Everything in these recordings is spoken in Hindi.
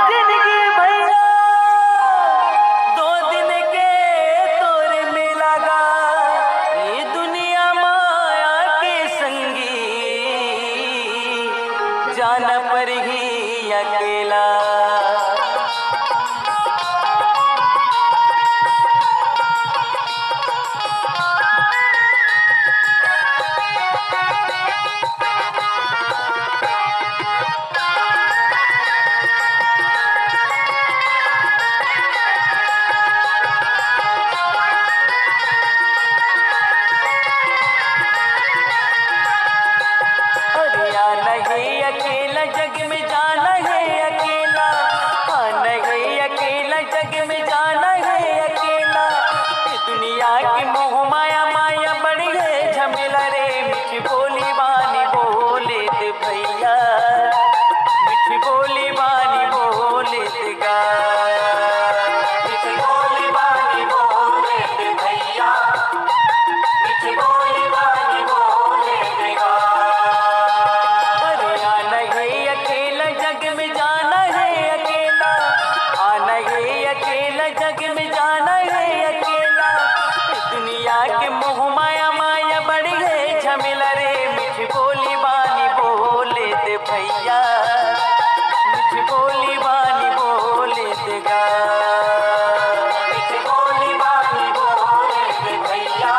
जिंदगी भैया 2 दिन के तोरे में लगा, ये दुनिया माया के संगी जाना पर ही अकेला। अकेला जग में जाना है अकेला, आना है अकेला जग में जाना है अकेला। दुनिया की मोह माया माया बड़ी है झमेला रे, मीठी बोली बानी बोले दे भैया, मीठी बोली बानी बोले देगा, मीठी बोली बानी बोले दे भैया, मीठी बोली बानी बोले देगा। जग में जाना है अकेला, आना है अकेला जग में जाना है अकेला। दुनिया के मोह माया माया बड़ी है झमेला रे, मीठी बोली बानी बोले दे भैया, मीठी बोली बानी बोले देगा, मीठी बोली बानी बोले दे भैया,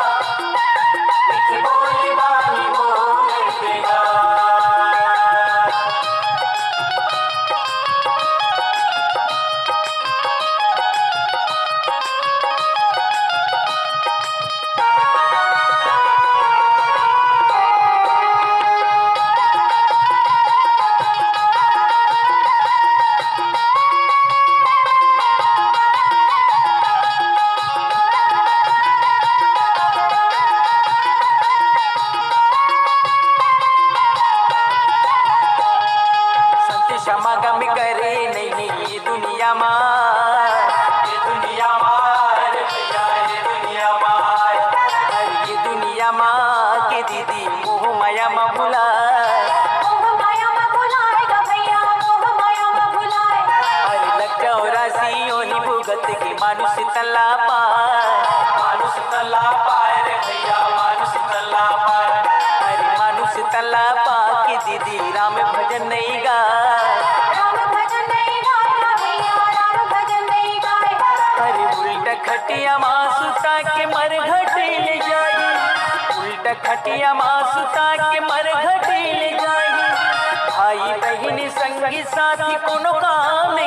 मीठी बोली बानी बोले देगा। समागम करे नहीं ये दुनिया मार, ये दुनिया मार भैया, ये दुनिया मार, अरे ये दुनिया मार के दीदी मोह माया मा भुलाए, मोह माया मा भुलाएगा भैया, मोह माया मा भुलाए। अरे लग जाओ राशियों ही भुगत के मानुष तला पाए, मानुष तला पाए रे भैया, मानुष तला पाए, अरे मानुष तला पा के दीदी राम भजन नहीं गा, खटिया मासुता के मर घटी ले जाई, उल्टा खटिया मासुता के मर घटी ले जाई। भाई बहिनी संगी साथी कोनो काम नहीं।